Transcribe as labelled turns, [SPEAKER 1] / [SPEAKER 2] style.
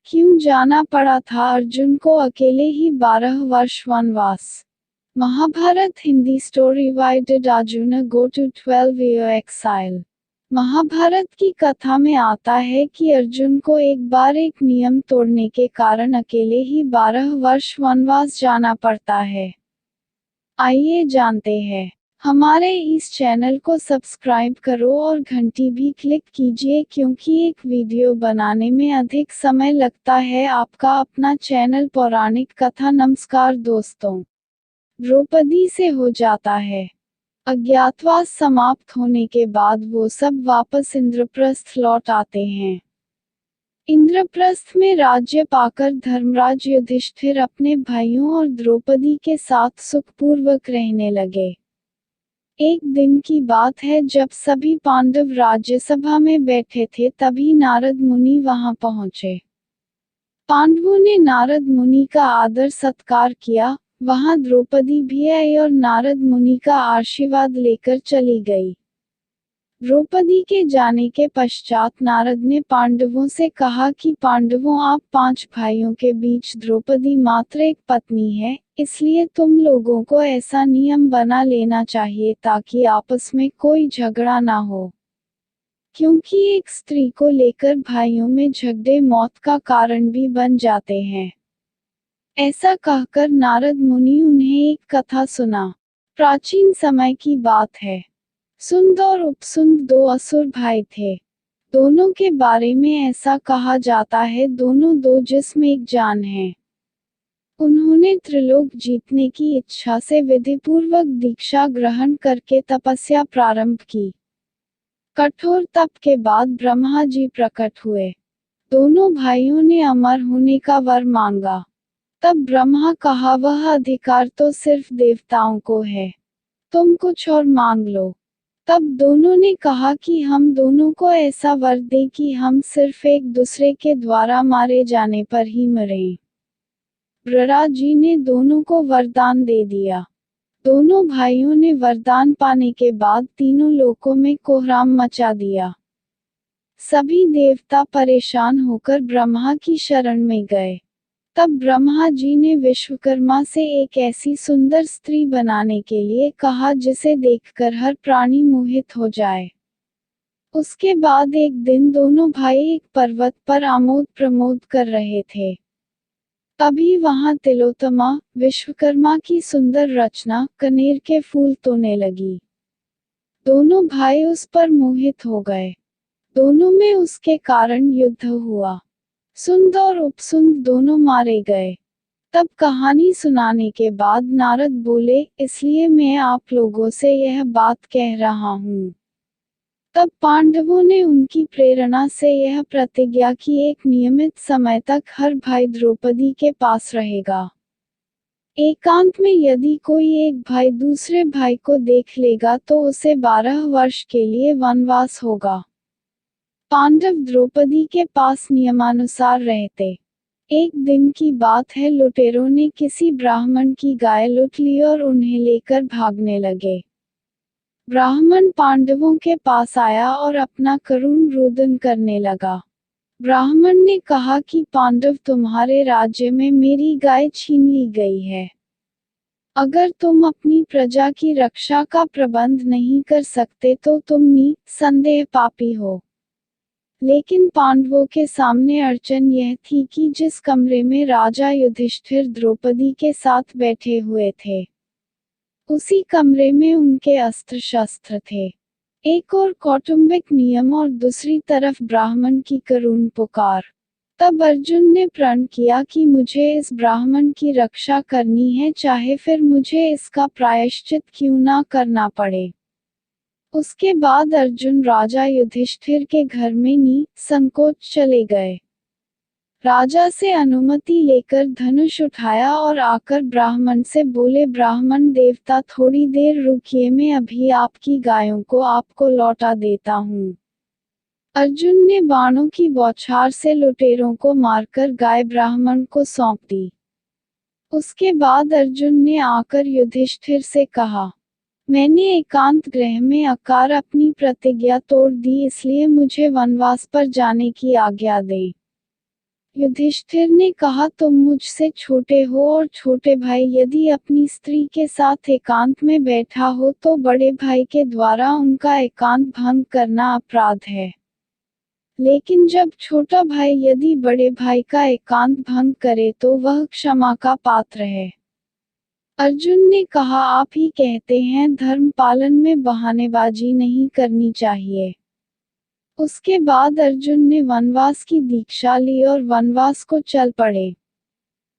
[SPEAKER 1] क्यों जाना पड़ा था अर्जुन को अकेले ही 12 वर्ष वनवास? Mahabharat Hindi story why did Arjun go to 12 year exile? Mahabharat की कथा में आता है कि अर्जुन को एक बार एक नियम तोड़ने के कारण अकेले ही 12 वर्ष वनवास जाना पड़ता है। आइए जानते हैं। हमारे इस चैनल को सब्सक्राइब करो और घंटी भी क्लिक कीजिए क्योंकि एक वीडियो बनाने में अधिक समय लगता है। आपका अपना चैनल पौराणिक कथा। नमस्कार दोस्तों। द्रौपदी से हो जाता है अज्ञातवास समाप्त होने के बाद वो सब वापस इंद्रप्रस्थ लौट आते हैं। इंद्रप्रस्थ में राज्य पाकर धर्मराज युधिष्ठिर अपने भाइयों और द्रौपदी के साथ सुखपूर्वक रहने लगे। एक दिन की बात है जब सभी पांडव राज्यसभा में बैठे थे तभी नारद मुनि वहां पहुंचे। पांडवों ने नारद मुनि का आदर सत्कार किया। वहां द्रौपदी भी आई और नारद मुनि का आशीर्वाद लेकर चली गई। द्रौपदी के जाने के पश्चात नारद ने पांडवों से कहा कि पांडवों, आप 5 भाइयों के बीच द्रौपदी मात्र एक पत्नी है, इसलिए तुम लोगों को ऐसा नियम बना लेना चाहिए ताकि आपस में कोई झगड़ा ना हो। क्योंकि एक स्त्री को लेकर भाइयों में झगड़े मौत का कारण भी बन जाते हैं। ऐसा कहकर नारद मुनि उन्हें एक कथा सुना। प्राचीन समय की बात है। सुंद और उपसुंद 2 असुर भाई थे। दोनों के बारे में ऐसा कहा जाता है दोनों दो जिस्म एक जान है। उन्होंने त्रिलोक जीतने की इच्छा से विधिपूर्वक दीक्षा ग्रहण करके तपस्या प्रारंभ की। कठोर तप के बाद ब्रह्मा जी प्रकट हुए। दोनों भाइयों ने अमर होने का वर मांगा। तब ब्रह्मा कहा, वह अधिकार तो सिर्फ देवताओं को है, तुम कुछ और मांग लो। तब दोनों ने कहा कि हम दोनों को ऐसा वर दे कि हम सिर्फ एक दूसरे के द्वारा मारे जाने पर ही मरें। ब्रह्मा जी ने दोनों को वरदान दे दिया। दोनों भाइयों ने वरदान पाने के बाद तीनों लोकों में कोहराम मचा दिया। सभी देवता परेशान होकर ब्रह्मा की शरण में गए। तब ब्रह्मा जी ने विश्वकर्मा से एक ऐसी सुंदर स्त्री बनाने के लिए कहा जिसे देखकर हर प्राणी मोहित हो जाए। उसके बाद एक दिन दोनों भाई एक पर्वत पर आमोद प्रमोद कर रहे थे। तभी वहां तिलोत्तमा, विश्वकर्मा की सुंदर रचना, कनेर के फूल तोड़ने लगी। दोनों भाई उस पर मोहित हो गए। दोनों में उसके कारण युद्ध हुआ। सुंद और उपसुंद दोनों मारे गए। तब कहानी सुनाने के बाद नारद बोले, इसलिए मैं आप लोगों से यह बात कह रहा हूँ। तब पांडवों ने उनकी प्रेरणा से यह प्रतिज्ञा की एक नियमित समय तक हर भाई द्रौपदी के पास रहेगा। एकांत में यदि कोई एक भाई दूसरे भाई को देख लेगा तो उसे 12 वर्ष के लिए वनवास होगा। पांडव द्रौपदी के पास नियमानुसार रहते। एक दिन की बात है, लुटेरों ने किसी ब्राह्मण की गाय लूट ली और उन्हें लेकर भागने लगे। ब्राह्मण पांडवों के पास आया और अपना करुण रुदन करने लगा। ब्राह्मण ने कहा कि पांडव, तुम्हारे राज्य में मेरी गाय छीन ली गई है। अगर तुम अपनी प्रजा की रक्षा का प्रबंध नहीं कर सकते तो तुम निसंदेह पापी हो। लेकिन पांडवों के सामने अड़चन यह थी कि जिस कमरे में राजा युधिष्ठिर द्रौपदी के साथ बैठे हुए थे, उसी कमरे में उनके अस्त्र शस्त्र थे। एक और कौटुंबिक नियम और दूसरी तरफ ब्राह्मण की करुण पुकार। तब अर्जुन ने प्रण किया कि मुझे इस ब्राह्मण की रक्षा करनी है, चाहे फिर मुझे इसका प्रायश्चित क्यों ना करना पड़े। उसके बाद अर्जुन राजा युधिष्ठिर के घर में निसंकोच चले गए। राजा से अनुमति लेकर धनुष उठाया और आकर ब्राह्मण से बोले, ब्राह्मण देवता, थोड़ी देर रुकिए, मैं अभी आपकी गायों को आपको लौटा देता हूँ। अर्जुन ने बाणों की बौछार से लुटेरों को मारकर गाय ब्राह्मण को सौंप दी। उसके बाद अर्जुन ने आकर युधिष्ठिर से कहा, मैंने एकांत गृह में आकर अपनी प्रतिज्ञा तोड़ दी, इसलिए मुझे वनवास पर जाने की आज्ञा दें। युधिष्ठिर ने कहा, तुम मुझसे छोटे हो और छोटे भाई यदि अपनी स्त्री के साथ एकांत में बैठा हो तो बड़े भाई के द्वारा उनका एकांत भंग करना अपराध है। लेकिन जब छोटा भाई यदि बड़े भाई का एकांत भंग करे तो वह क्षमा का पात्र है। अर्जुन ने कहा, आप ही कहते हैं धर्म पालन में बहानेबाजी नहीं करनी चाहिए। उसके बाद अर्जुन ने वनवास की दीक्षा ली और वनवास को चल पड़े।